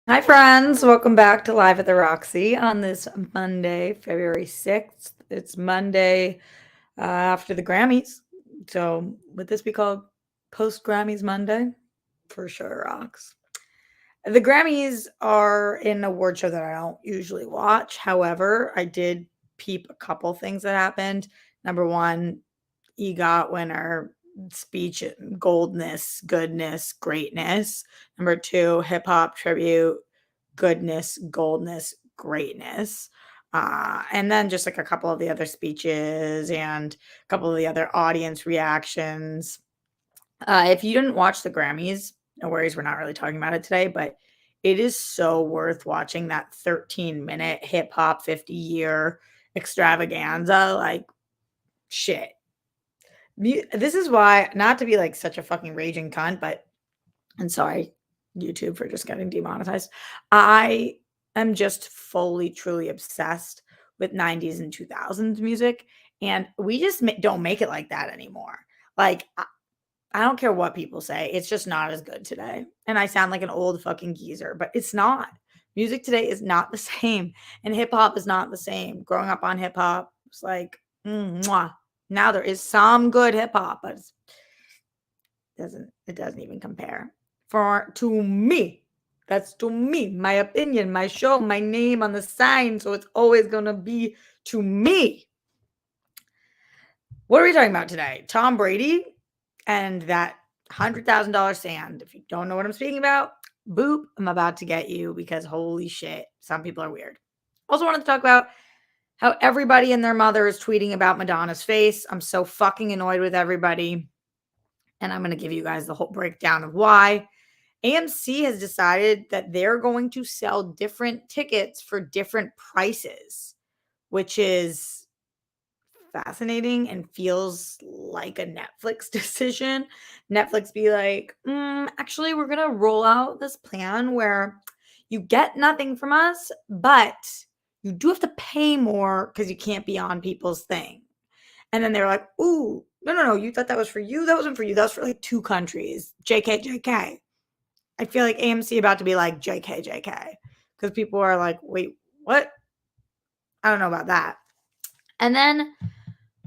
Hi, friends. Welcome back to Live at the Roxy on this Monday, February 6th. It's Monday after the Grammys. So, would this be called Post Grammys Monday? For sure, rocks. The Grammys are an award show that I don't usually watch. However, I did peep a couple things that happened. Number one, EGOT winner, speech, goldness, goodness, greatness. Number two, hip hop tribute, goodness, goldness, greatness. And then just like a couple of the other speeches and a couple of the other audience reactions. If you didn't watch the Grammys, no worries, we're not really talking about it today, but it is so worth watching that 13-minute hip hop 50-year extravaganza. Like, shit. This is why, not to be like such a fucking raging cunt, but and sorry, YouTube, for just getting demonetized. I am just fully, truly obsessed with 90s and 2000s music, and we just don't make it like that anymore. Like, I don't care what people say, it's just not as good today. And I sound like an old fucking geezer, but it's not. Music today is not the same, and hip hop is not the same. Growing up on hip hop, it's like, mwah. Now there is some good hip hop, but it doesn't even compare. For to me, that's to me, my opinion, my show, my name on the sign, so it's always gonna be to me. What are we talking about today? Tom Brady and that $100,000 sand. If you don't know what I'm speaking about, boop, I'm about to get you because holy shit, some people are weird. Also wanted to talk about how everybody and their mother is tweeting about Madonna's face. I'm so fucking annoyed with everybody. And I'm going to give you guys the whole breakdown of why. AMC has decided that they're going to sell different tickets for different prices, which is fascinating and feels like a Netflix decision. Netflix be like, actually, we're going to roll out this plan where you get nothing from us, but you do have to pay more because you can't be on people's thing. And then they were like, ooh, no, you thought that was for you? That wasn't for you. That was for like 2 countries. JK. I feel like AMC about to be like JK. Because people are like, wait, what? I don't know about that. And then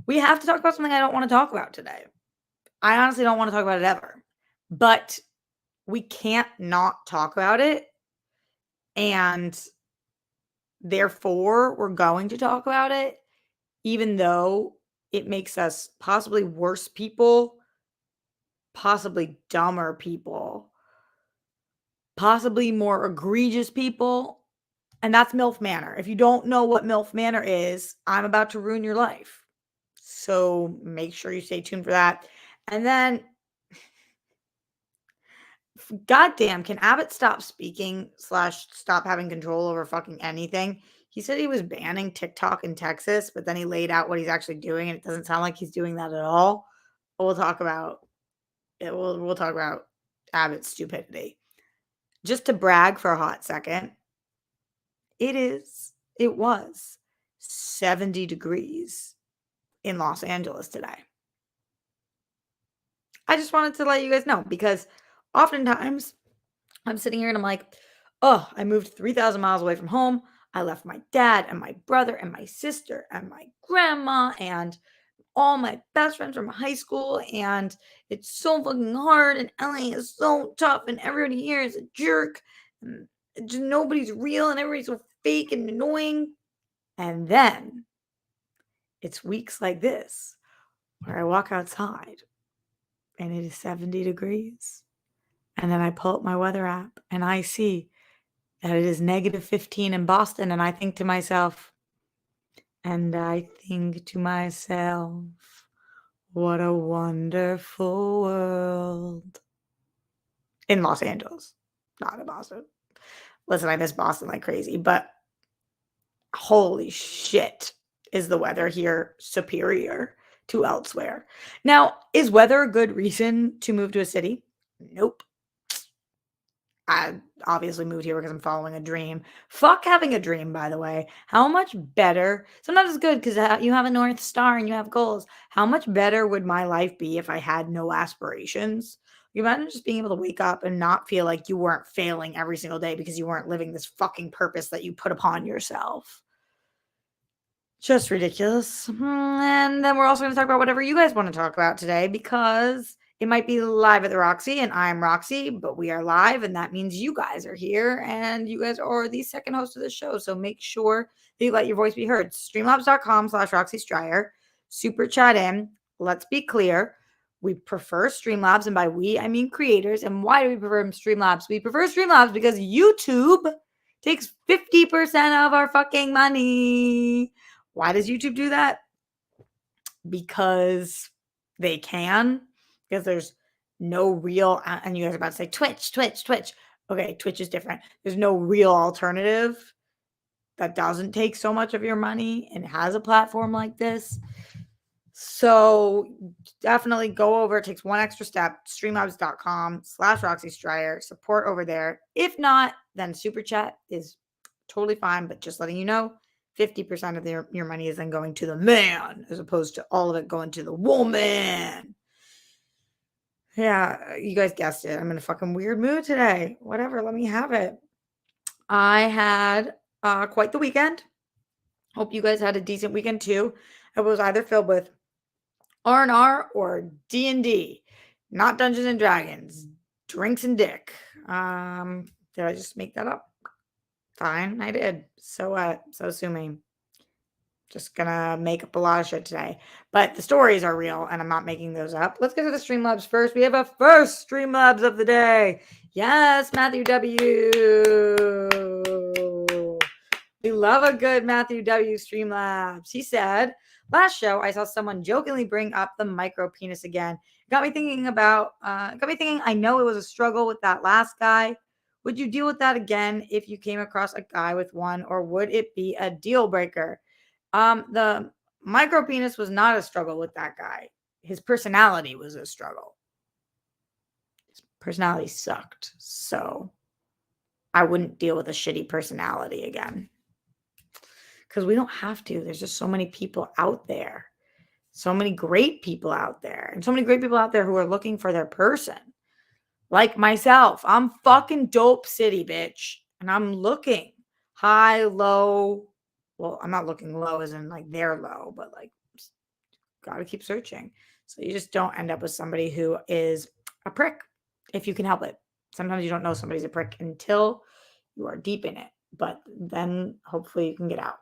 we have to talk about something I don't want to talk about today. I honestly don't want to talk about it ever. But we can't not talk about it. And therefore, we're going to talk about it, even though it makes us possibly worse people, possibly dumber people, possibly more egregious people. And that's MILF Manor. If you don't know what MILF Manor is, I'm about to ruin your life. So make sure you stay tuned for that. And then, goddamn, can Abbott stop speaking / stop having control over fucking anything? He said he was banning TikTok in Texas, but then he laid out what he's actually doing, and it doesn't sound like he's doing that at all. But we'll talk about it. We'll talk about Abbott's stupidity. Just to brag for a hot second, it was 70 degrees in Los Angeles today. I just wanted to let you guys know because oftentimes I'm sitting here and I'm like, oh, I moved 3,000 miles away from home. I left my dad and my brother and my sister and my grandma and all my best friends from high school. And it's so fucking hard. And LA is so tough. And everybody here is a jerk. And just nobody's real. And everybody's so fake and annoying. And then it's weeks like this where I walk outside and it is 70 degrees. And then I pull up my weather app and I see that it is -15 in Boston. And I think to myself, what a wonderful world. In Los Angeles, not in Boston. Listen, I miss Boston like crazy, but holy shit, is the weather here superior to elsewhere. Now, is weather a good reason to move to a city? Nope. I obviously moved here because I'm following a dream. Fuck having a dream, by the way. How much better? Sometimes it's good because you have a North Star and you have goals. How much better would my life be if I had no aspirations? You imagine just being able to wake up and not feel like you weren't failing every single day because you weren't living this fucking purpose that you put upon yourself. Just ridiculous. And then we're also going to talk about whatever you guys want to talk about today, because it might be live at the Roxy, and I'm Roxy, but we are live, and that means you guys are here, and you guys are the second host of the show. So make sure that you let your voice be heard. Streamlabs.com/Roxy Stryer. Super chat in. Let's be clear. We prefer Streamlabs, and by we, I mean creators. And why do we prefer Streamlabs? We prefer Streamlabs because YouTube takes 50% of our fucking money. Why does YouTube do that? Because they can. Because there's no real, and you guys are about to say Twitch. Okay, Twitch is different. There's no real alternative that doesn't take so much of your money and has a platform like this. So definitely go over. It takes one extra step. Streamlabs.com/Roxy Stryer. Support over there. If not, then Super Chat is totally fine. But just letting you know, 50% of your money is then going to the man, as opposed to all of it going to the woman. Yeah, you guys guessed it. I'm in a fucking weird mood today. Whatever, let me have it. I had quite the weekend. Hope you guys had a decent weekend too. It was either filled with R&R or D&D, not Dungeons and Dragons, drinks and dick. Did I just make that up? Fine, I did. So what? So assuming. Just gonna make up a lot of shit today. But the stories are real, and I'm not making those up. Let's get to the Streamlabs first. We have a first Streamlabs of the day. Yes, Matthew W. We love a good Matthew W. Streamlabs. He said, last show, I saw someone jokingly bring up the micro penis again. Got me thinking, I know it was a struggle with that last guy. Would you deal with that again if you came across a guy with one, or would it be a deal breaker? The micro penis was not a struggle with that guy. His personality was a struggle. His personality sucked. So I wouldn't deal with a shitty personality again. Because we don't have to. There's just so many people out there. So many great people out there. And so many great people out there who are looking for their person. Like myself. I'm fucking dope city, bitch. And I'm looking high, low. Well, I'm not looking low as in like they're low, but like gotta keep searching. So you just don't end up with somebody who is a prick if you can help it. Sometimes you don't know somebody's a prick until you are deep in it. But then hopefully you can get out.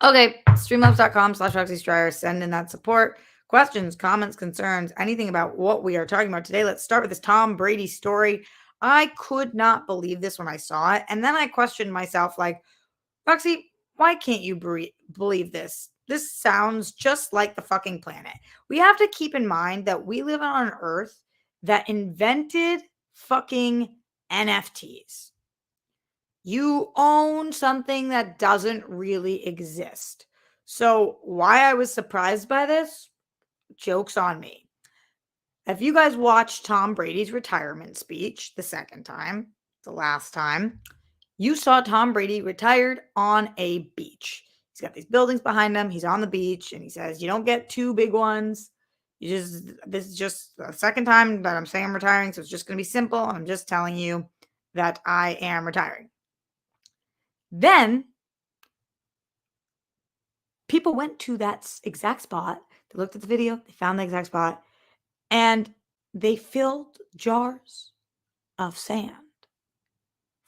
Okay, streamlabs.com/Roxy Stryer. Send in that support. Questions, comments, concerns, anything about what we are talking about today. Let's start with this Tom Brady story. I could not believe this when I saw it. And then I questioned myself like, Roxy, why can't you believe this? This sounds just like the fucking planet. We have to keep in mind that we live on an earth that invented fucking NFTs. You own something that doesn't really exist. So why I was surprised by this, joke's on me. If you guys watched Tom Brady's retirement speech the second time, the last time, you saw Tom Brady retired on a beach. He's got these buildings behind him. He's on the beach, and he says, you don't get two big ones. This is just the second time that I'm saying I'm retiring, so it's just going to be simple. I'm just telling you that I am retiring. Then people went to that exact spot. They looked at the video. They found the exact spot. And they filled jars of sand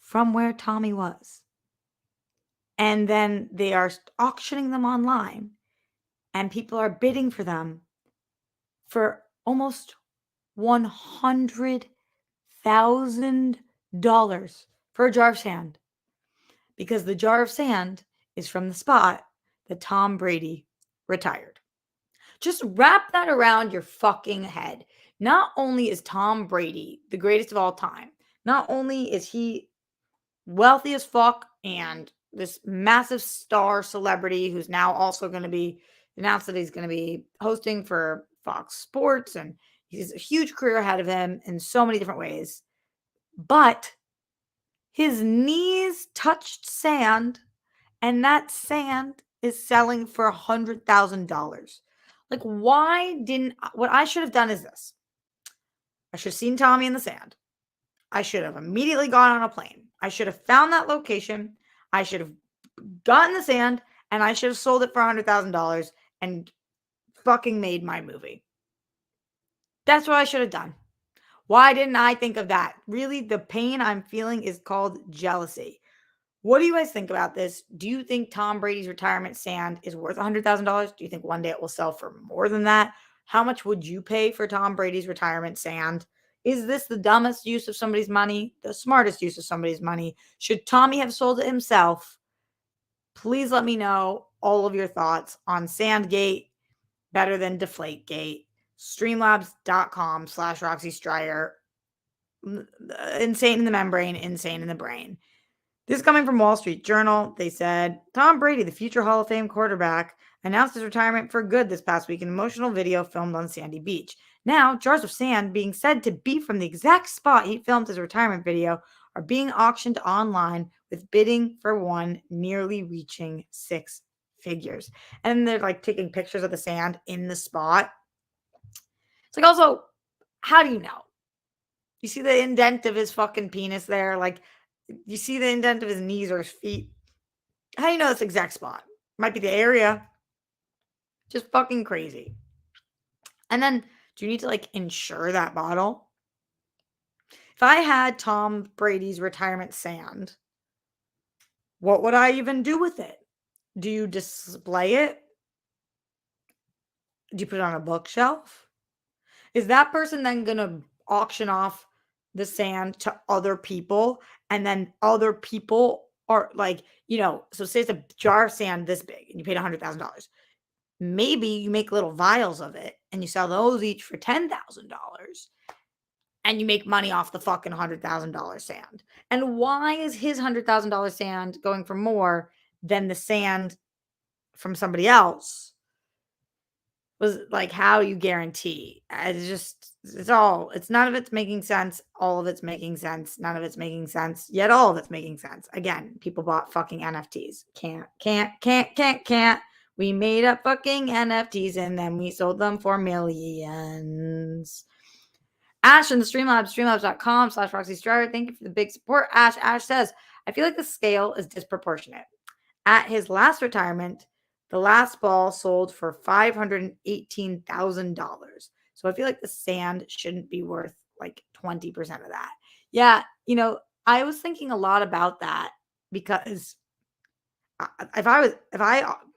from where Tommy was. And then they are auctioning them online. And people are bidding for them for almost $100,000 for a jar of sand. Because the jar of sand is from the spot that Tom Brady retired. Just wrap that around your fucking head. Not only is Tom Brady the greatest of all time, not only is he wealthy as fuck and this massive star celebrity who's now also going to be announced that he's going to be hosting for Fox Sports, and he's a huge career ahead of him in so many different ways. But his knees touched sand, and that sand is selling for $100,000. Like, why didn't, what I should have done is this. I should have seen Tommy in the sand. I should have immediately gone on a plane. I should have found that location. I should have gotten the sand and I should have sold it for $100,000 and fucking made my movie. That's what I should have done. Why didn't I think of that? Really, the pain I'm feeling is called jealousy. What do you guys think about this? Do you think Tom Brady's retirement sand is worth $100,000? Do you think one day it will sell for more than that? How much would you pay for Tom Brady's retirement sand? Is this the dumbest use of somebody's money? The smartest use of somebody's money? Should Tommy have sold it himself? Please let me know all of your thoughts on Sandgate, better than Deflategate, streamlabs.com/Roxy Stryer, insane in the membrane, insane in the brain. This is coming from Wall Street Journal. They said, Tom Brady, the future Hall of Fame quarterback, announced his retirement for good this past week in an emotional video filmed on Sandy Beach. Now, jars of sand being said to be from the exact spot he filmed his retirement video are being auctioned online with bidding for one nearly reaching 6 figures. And they're like taking pictures of the sand in the spot. It's like, also, how do you know? You see the indent of his fucking penis there? Like, you see the indent of his knees or his feet? How do you know this exact spot? Might be the area. Just fucking crazy. And then, do you need to like insure that bottle? If I had Tom Brady's retirement sand, what would I even do with it? Do you display it? Do you put it on a bookshelf? Is that person then going to auction off the sand to other people? And then other people are like, so say it's a jar of sand this big and you paid $100,000. Maybe you make little vials of it and you sell those each for $10,000 and you make money off the fucking $100,000 sand. And why is his $100,000 sand going for more than the sand from somebody else? Was like, how do you guarantee? It's none of it's making sense. All of it's making sense. None of it's making sense. Yet all of it's making sense. Again, people bought fucking NFTs. Can't. We made up fucking NFTs and then we sold them for millions. Ash in the Streamlabs, streamlabs.com/Roxy Stryer. Thank you for the big support. Ash says, I feel like the scale is disproportionate. At his last retirement, the last ball sold for $518,000. So I feel like the sand shouldn't be worth like 20% of that. Yeah, I was thinking a lot about that because if I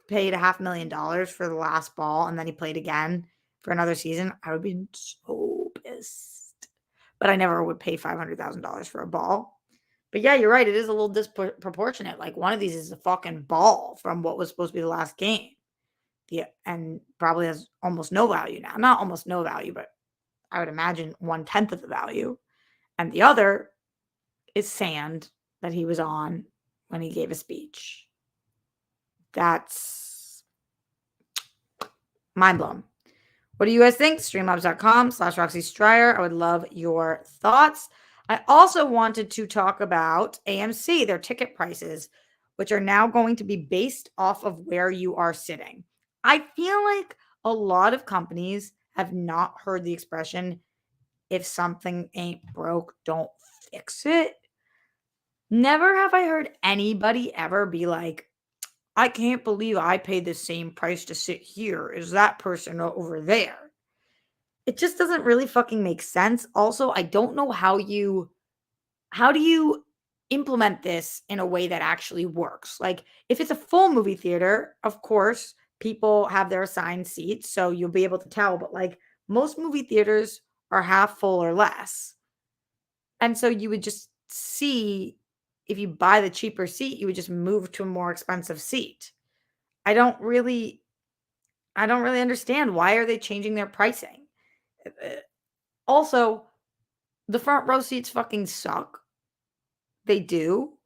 paid $500,000 for the last ball and then he played again for another season, I would be so pissed. But I never would pay $500,000 for a ball. But yeah, you're right. It is a little disproportionate. Like one of these is a fucking ball from what was supposed to be the last game. Yeah, and probably has almost no value now. Not almost no value, but I would imagine 1/10 of the value. And the other is sand that he was on when he gave a speech. That's mind blown. What do you guys think? Streamlabs.com/Roxy Stryer. I would love your thoughts. I also wanted to talk about AMC, their ticket prices, which are now going to be based off of where you are sitting. I feel like a lot of companies have not heard the expression, if something ain't broke, don't fix it. Never have I heard anybody ever be like, I can't believe I paid the same price to sit here as that person over there. It just doesn't really fucking make sense. Also, I don't know how do you implement this in a way that actually works? Like, if it's a full movie theater, of course, people have their assigned seats, so you'll be able to tell. But like most movie theaters are half full or less. And so you would just see, if you buy the cheaper seat, you would just move to a more expensive seat. I don't really understand, why are they changing their pricing? Also, the front row seats fucking suck. They do.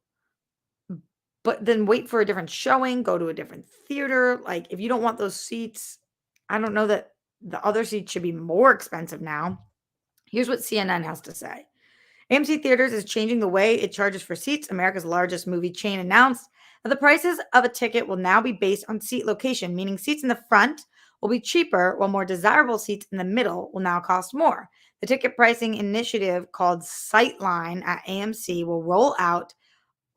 But then wait for a different showing, go to a different theater. Like, if you don't want those seats, I don't know that the other seats should be more expensive now. Here's what CNN has to say. AMC Theaters is changing the way it charges for seats. America's largest movie chain announced that the prices of a ticket will now be based on seat location, meaning seats in the front will be cheaper, while more desirable seats in the middle will now cost more. The The ticket pricing initiative called Sightline at AMC will roll out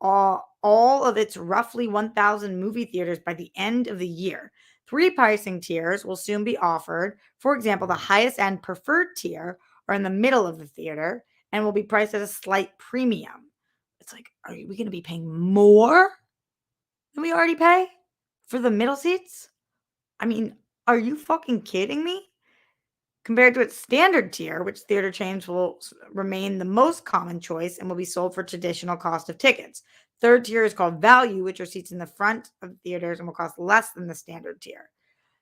all of its roughly 1,000 movie theaters by the end of the year. 3 pricing tiers will soon be offered. For example, the highest end preferred tier are in the middle of the theater and will be priced at a slight premium. It's like, are we going to be paying more than we already pay for the middle seats? I mean, are you fucking kidding me? Compared to its standard tier, which theater chains will remain the most common choice and will be sold for traditional cost of tickets. Third tier is called value, which are seats in the front of theaters and will cost less than the standard tier.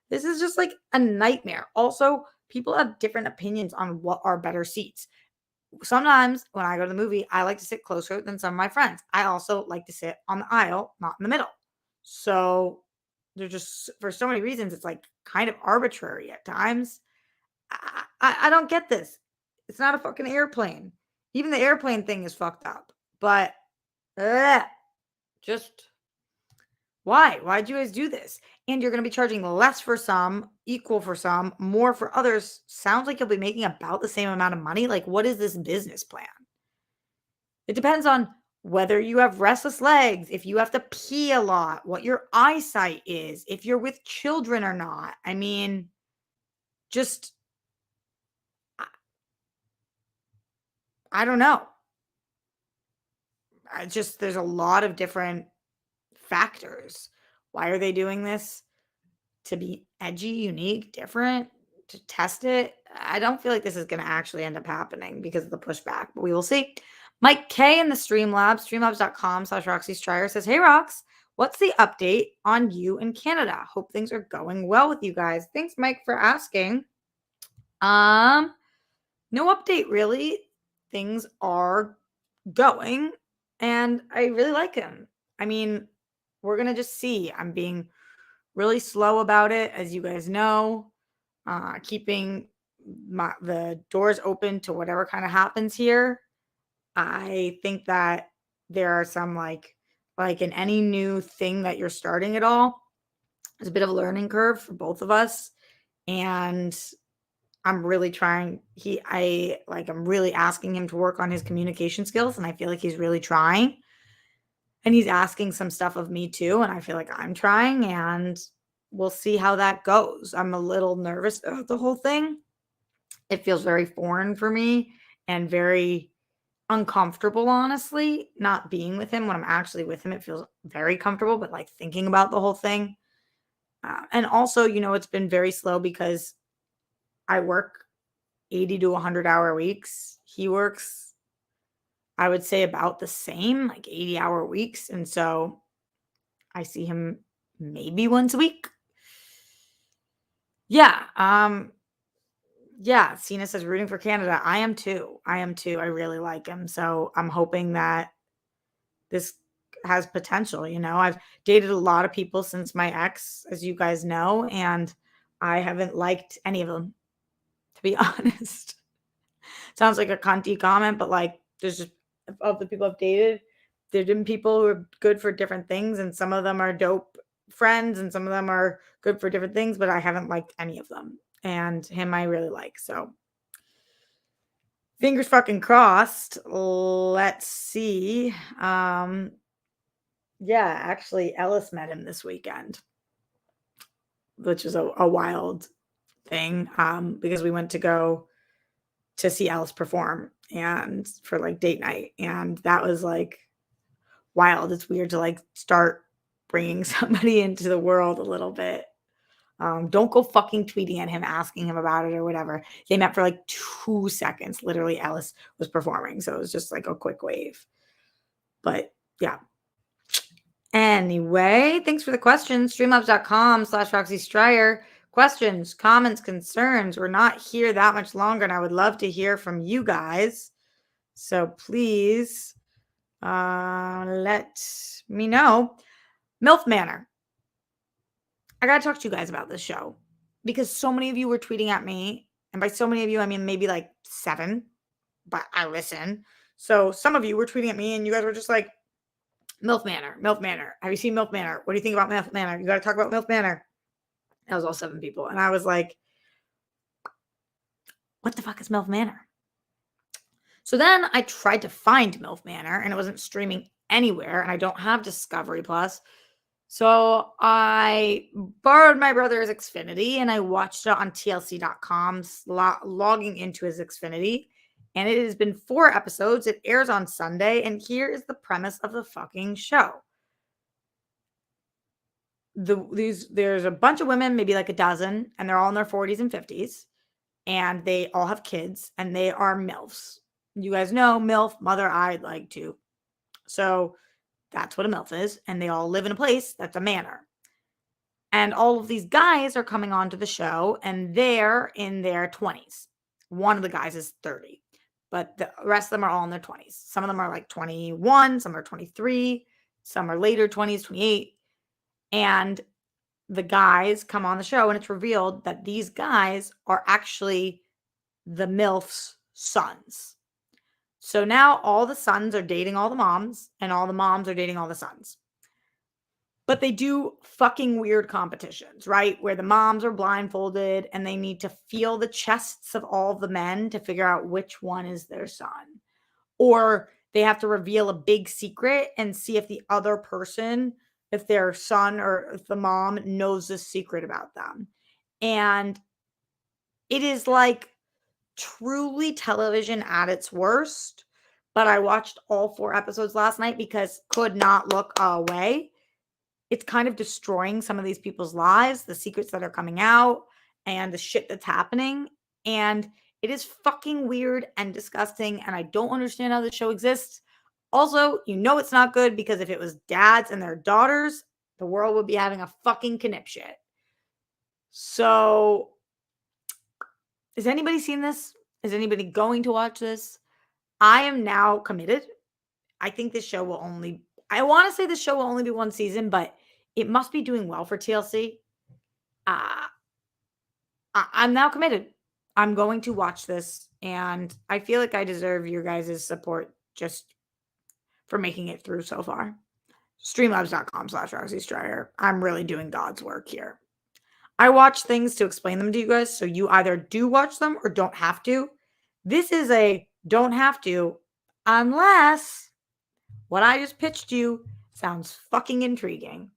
This is just like a nightmare. Also, people have different opinions on what are better seats. Sometimes when I go to the movie, I like to sit closer than some of my friends. I also like to sit on the aisle, not in the middle. So there's just, for so many reasons, it's like kind of arbitrary at times. I don't get this. It's not a fucking airplane. Even the airplane thing is fucked up. But ugh, just why? Why'd you guys do this? And you're going to be charging less for some, equal for some, more for others. Sounds like you'll be making about the same amount of money. Like, what is this business plan? It depends on whether you have restless legs, if you have to pee a lot, what your eyesight is, if you're with children or not. I mean, just, I don't know. There's a lot of different factors. Why are they doing this? To be edgy, unique, different, to test it? I don't feel like this is going to actually end up happening because of the pushback, but we will see. Mike K in the Streamlabs, streamlabs.com/Roxy Stryer says, "Hey Rox, what's the update on you in Canada? Hope things are going well with you guys." Thanks, Mike, for asking. No update really. Things are going and I really like him. I mean, we're going to just see. I'm being really slow about it, as you guys know, keeping the doors open to whatever kind of happens here. I think that there are some like in any new thing that you're starting at all, there's a bit of a learning curve for both of us. And I'm really trying. I'm really asking him to work on his communication skills, and I feel like he's really trying. And he's asking some stuff of me too, and I feel like I'm trying, and we'll see how that goes. I'm a little nervous about the whole thing. It feels very foreign for me and very uncomfortable, honestly, not being with him. When I'm actually with him, it feels very comfortable, but like thinking about the whole thing. And also, it's been very slow because I work 80 to 100-hour weeks. He works, I would say, about the same, like 80-hour weeks. And so I see him maybe once a week. Yeah. Yeah. Cena says rooting for Canada. I am too. I am too. I really like him. So I'm hoping that this has potential. I've dated a lot of people since my ex, as you guys know, and I haven't liked any of them, to be honest. Sounds like a cunty comment, but like there's just, of the people I've dated, there's been people who are good for different things, and some of them are dope friends, and some of them are good for different things, but I haven't liked any of them. And him, I really like. So fingers fucking crossed. Let's see. Yeah, actually, Ellis met him this weekend, which is a wild thing. Because we went to go to see Alice perform and for like date night. And that was like wild. It's weird to like start bringing somebody into the world a little bit. Don't go fucking tweeting at him, asking him about it or whatever. They met for like 2 seconds. Literally, Alice was performing. So it was just like a quick wave. But yeah. Anyway, thanks for the questions. Streamlabs.com/Roxy Stryer. Questions, comments, concerns. We're not here that much longer, and I would love to hear from you guys. So please let me know. MILF Manor. I got to talk to you guys about this show because so many of you were tweeting at me. And by so many of you, I mean maybe like 7, but I listen. So some of you were tweeting at me and you guys were just like, MILF Manor, MILF Manor. Have you seen MILF Manor? What do you think about MILF Manor? You got to talk about MILF Manor. That was all 7 people. And I was like, what the fuck is MILF Manor? So then I tried to find MILF Manor and it wasn't streaming anywhere, and I don't have Discovery Plus. So I borrowed my brother's Xfinity and I watched it on TLC.com, logging into his Xfinity. And it has been 4 episodes. It airs on Sunday. And here is the premise of the fucking show. There's a bunch of women, maybe like a dozen, and they're all in their 40s and 50s. And they all have kids and they are MILFs. You guys know MILF, mother I'd like to. So that's what a MILF is. And they all live in a place that's a manor. And all of these guys are coming onto the show and they're in their 20s. One of the guys is 30, but the rest of them are all in their 20s. Some of them are like 21, some are 23, some are later 20s, 28. And the guys come on the show and it's revealed that these guys are actually the MILF's sons. So now all the sons are dating all the moms and all the moms are dating all the sons. But they do fucking weird competitions, right? Where the moms are blindfolded and they need to feel the chests of all the men to figure out which one is their son. Or they have to reveal a big secret and see if the other person, if their son or if the mom knows this secret about them. And it is like truly television at its worst. But I watched all 4 episodes last night because could not look away. It's kind of destroying some of these people's lives, the secrets that are coming out and the shit that's happening. And it is fucking weird and disgusting. And I don't understand how the show exists. Also, you know it's not good because if it was dads and their daughters, the world would be having a fucking conniption. So, has anybody seen this? Is anybody going to watch this? I am now committed. I think this show will only, I want to say this show will only be 1 season, but it must be doing well for TLC. I'm now committed. I'm going to watch this, and I feel like I deserve your guys' support just for making it through so far. Streamlabs.com/Roxy Stryer. I'm really doing God's work here. I watch things to explain them to you guys, so you either do watch them or don't have to. This is a don't have to, unless what I just pitched you sounds fucking intriguing.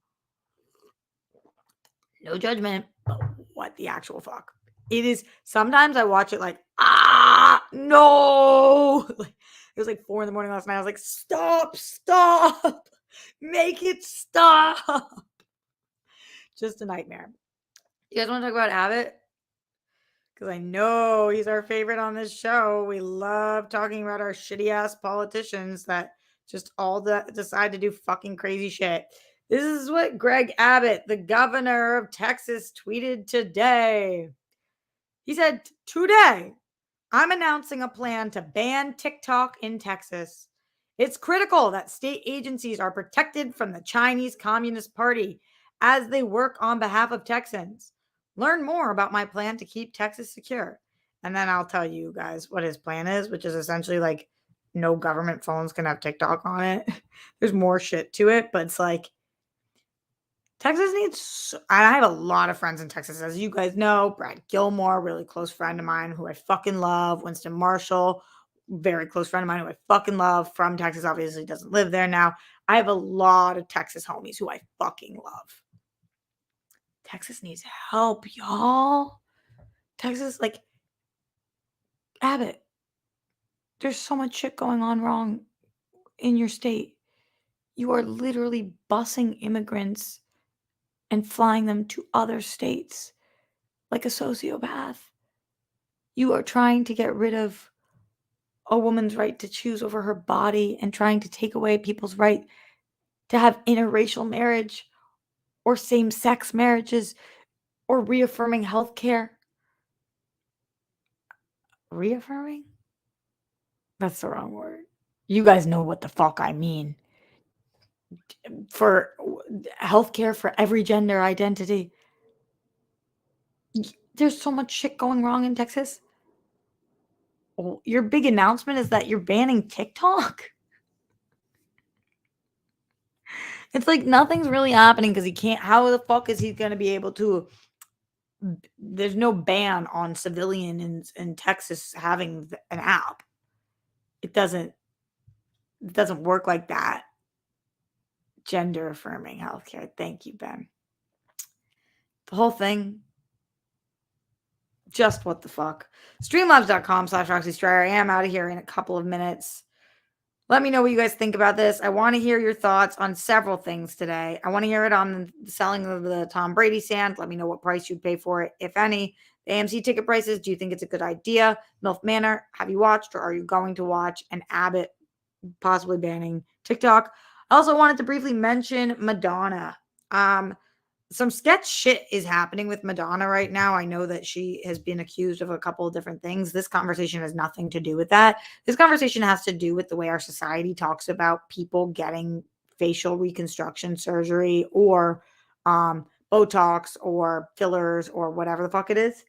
No judgment, but what the actual fuck? It is. Sometimes I watch it like, no. It was like 4 a.m. last night. I was like, stop, make it stop. Just a nightmare. You guys want to talk about Abbott? Because I know he's our favorite on this show. We love talking about our shitty ass politicians that just all decide to do fucking crazy shit. This is what Greg Abbott, the governor of Texas, tweeted today. He said, today, I'm announcing a plan to ban TikTok in Texas. It's critical that state agencies are protected from the Chinese Communist Party as they work on behalf of Texans. Learn more about my plan to keep Texas secure. And then I'll tell you guys what his plan is, which is essentially like no government phones can have TikTok on it. There's more shit to it, but it's like Texas needs, I have a lot of friends in Texas, as you guys know. Brad Gilmore, really close friend of mine who I fucking love. Winston Marshall, very close friend of mine who I fucking love, from Texas, obviously doesn't live there now. I have a lot of Texas homies who I fucking love. Texas needs help, y'all. Texas, like, Abbott, there's so much shit going on wrong in your state. You are literally busing immigrants and flying them to other states like a sociopath. You are trying to get rid of a woman's right to choose over her body and trying to take away people's right to have interracial marriage or same-sex marriages or reaffirming health care. Reaffirming? That's the wrong word. You guys know what the fuck I mean. For healthcare for every gender identity. There's so much shit going wrong in Texas. Oh, your big announcement is that you're banning TikTok? It's like nothing's really happening because he can't. How the fuck is he going to be able to? There's no ban on civilians in Texas having an app. It doesn't work like that. Gender affirming healthcare. Thank you, Ben. The whole thing, just what the fuck. Streamlabs.com/Roxy Stryer. I am out of here in a couple of minutes. Let me know what you guys think about this. I want to hear your thoughts on several things today. I want to hear it on the selling of the Tom Brady stand. Let me know what price you'd pay for it, if any. The AMC ticket prices, do you think it's a good idea? MILF Manor, have you watched or are you going to watch? And Abbott possibly banning TikTok. I also wanted to briefly mention Madonna. Some sketch shit is happening with Madonna right now. I know that she has been accused of a couple of different things. This conversation has nothing to do with that. This conversation has to do with the way our society talks about people getting facial reconstruction surgery or Botox or fillers or whatever the fuck it is.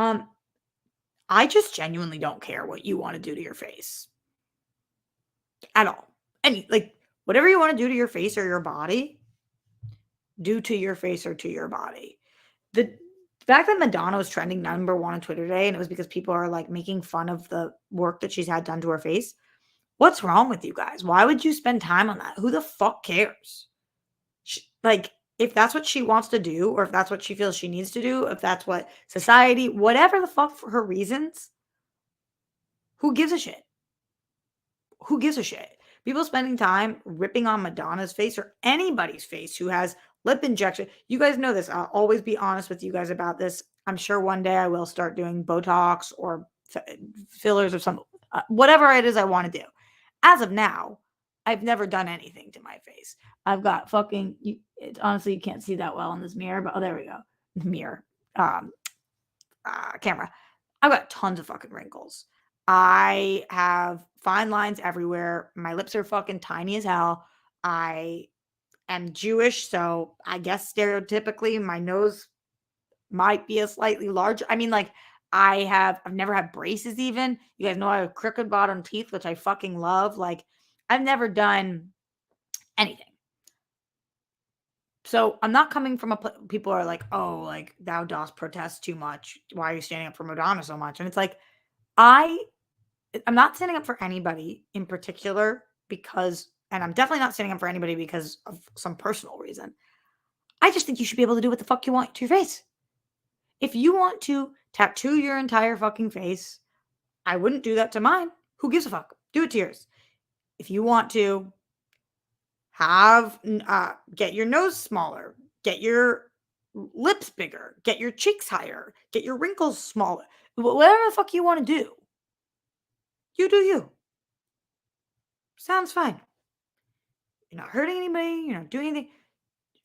I just genuinely don't care what you want to do to your face at all. Like whatever you want to do to your face or your body, do to your face or to your body. The fact that Madonna was trending number one on Twitter today, and it was because people are like making fun of the work that she's had done to her face. What's wrong with you guys? Why would you spend time on that? Who the fuck cares? Like, if that's what she wants to do, or if that's what she feels she needs to do, if that's what society, whatever the fuck for her reasons, who gives a shit? Who gives a shit? People spending time ripping on Madonna's face or anybody's face who has lip injection. You guys know this. I'll always be honest with you guys about this. I'm sure one day I will start doing Botox or fillers or some whatever it is I want to do. As of now, I've never done anything to my face. I've got fucking. Honestly, you can't see that well in this mirror, but oh, there we go. Mirror, camera. I've got tons of fucking wrinkles. I have fine lines everywhere. My lips are fucking tiny as hell. I am Jewish, so I guess stereotypically my nose might be a slightly larger. I mean, like, I've never had braces even. You guys know I have crooked bottom teeth, which I fucking love. Like, I've never done anything. So I'm not coming from people are like, oh, like, thou dost protest too much. Why are you standing up for Madonna so much? And it's like, I'm not standing up for anybody in particular and I'm definitely not standing up for anybody because of some personal reason. I just think you should be able to do what the fuck you want to your face. If you want to tattoo your entire fucking face, I wouldn't do that to mine. Who gives a fuck? Do it to yours. If you want to get your nose smaller, get your lips bigger, get your cheeks higher, get your wrinkles smaller, whatever the fuck you want to do, you do you. Sounds fine. You're not hurting anybody. You're not doing anything.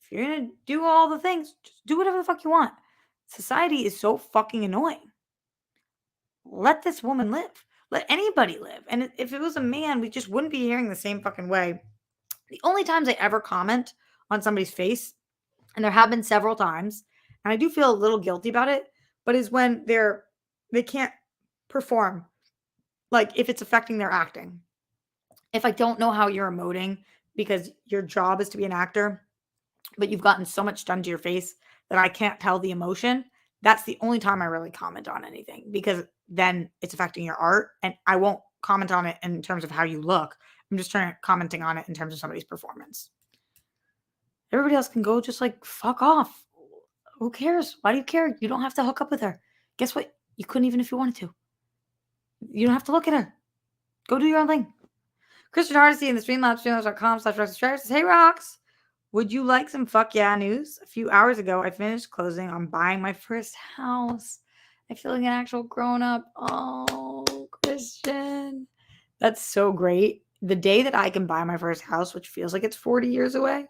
If you're going to do all the things, just do whatever the fuck you want. Society is so fucking annoying. Let this woman live. Let anybody live. And if it was a man, we just wouldn't be hearing the same fucking way. The only times I ever comment on somebody's face, and there have been several times, and I do feel a little guilty about it, but is when they can't perform. Like if it's affecting their acting. If I don't know how you're emoting because your job is to be an actor, but you've gotten so much done to your face that I can't tell the emotion, that's the only time I really comment on anything because then it's affecting your art and I won't comment on it in terms of how you look. I'm just commenting on it in terms of somebody's performance. Everybody else can go just like fuck off. Who cares? Why do you care? You don't have to hook up with her. Guess what? You couldn't even if you wanted to. You don't have to look at her. Go do your own thing. Christian Hardesty in the streamlabs.com/Roxy says, hey, Rox, would you like some fuck yeah news? A few hours ago, I finished closing on buying my first house. I feel like an actual grown-up. Oh, Christian. That's so great. The day that I can buy my first house, which feels like it's 40 years away,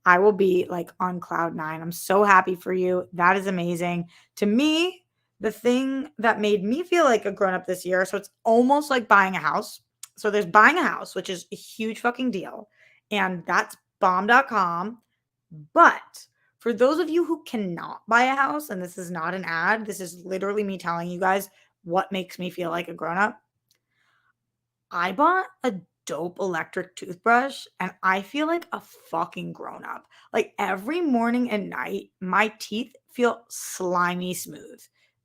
I will be like on cloud nine. I'm so happy for you. That is amazing. To me, the thing that made me feel like a grown-up this year, so it's almost like buying a house. So there's buying a house, which is a huge fucking deal. And that's bomb.com. But for those of you who cannot buy a house, and this is not an ad, this is literally me telling you guys what makes me feel like a grown-up. I bought a dope electric toothbrush and I feel like a fucking grown-up. Like every morning and night, my teeth feel slimy smooth.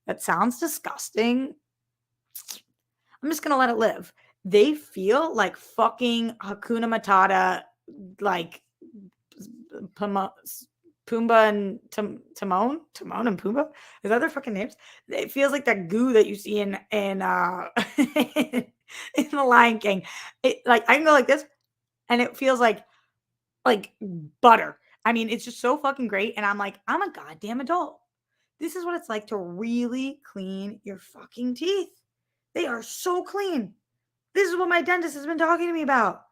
That sounds disgusting. I'm just going to let it live. they feel like fucking Hakuna Matata, like Pumbaa and Timon and Pumbaa. Is that their fucking names? It feels like that goo that you see in in The Lion King. It like I can go like this, and it feels like butter. I mean, it's just so fucking great. And I'm like, I'm a goddamn adult. This is what it's like to really clean your fucking teeth. They are so clean. This is what my dentist has been talking to me about.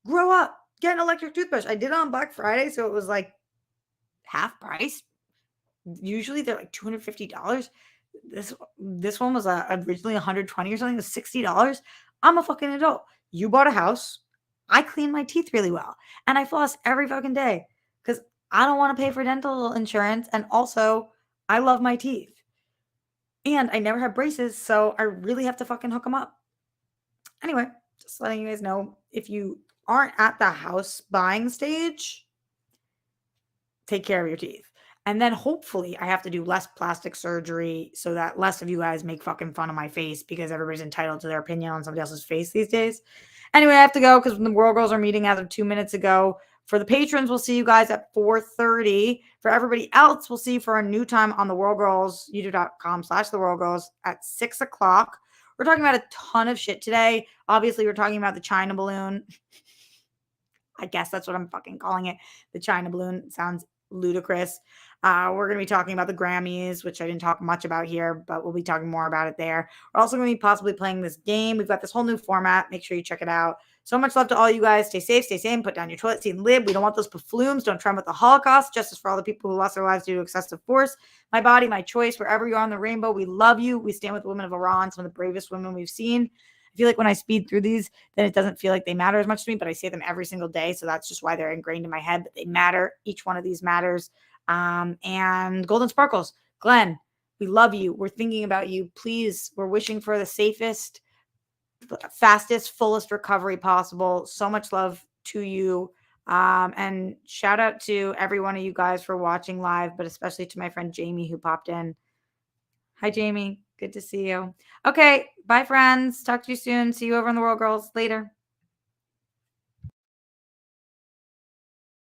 Grow up, get an electric toothbrush. I did it on Black Friday, so it was like half price. Usually they're like $250. This one was originally 120 or something. It was $60. I'm a fucking adult. You bought a house. I clean my teeth really well, and I floss every fucking day because I don't want to pay for dental insurance, and also I love my teeth, and I never have braces, so I really have to fucking hook them up. Anyway, just letting you guys know, if you aren't at the house buying stage, take care of your teeth. And then hopefully I have to do less plastic surgery so that less of you guys make fucking fun of my face, because everybody's entitled to their opinion on somebody else's face these days. Anyway, I have to go because the World Girls are meeting as of 2 minutes ago. For the patrons, we'll see you guys at 4:30. For everybody else, we'll see you for a new time on the World Girls, youtube.com/the World Girls at 6 o'clock. We're talking about a ton of shit today. Obviously, we're talking about the China balloon. I guess that's what I'm fucking calling it. The China balloon sounds ludicrous. We're going to be talking about the Grammys, which I didn't talk much about here, but we'll be talking more about it there. We're also going to be possibly playing this game. We've got this whole new format. Make sure you check it out. So much love to all you guys. Stay safe, stay sane, put down your toilet seat and lid. We don't want those buffoons. Don't trend with the Holocaust. Justice for all the people who lost their lives due to excessive force. My body, my choice. Wherever you are on the rainbow, we love you. We stand with the women of Iran, some of the bravest women we've seen. I feel like when I speed through these, then it doesn't feel like they matter as much to me, but I say them every single day. So that's just why they're ingrained in my head, but they matter. Each one of these matters. And Golden Sparkles, Glenn, we love you. We're thinking about you. Please, we're wishing for the safest, fastest, fullest recovery possible. So much love to you. And shout out to every one of you guys for watching live, but especially to my friend Jamie who popped in. Hi, Jamie. Good to see you. Okay. Bye, friends. Talk to you soon. See you over in the World Girls later.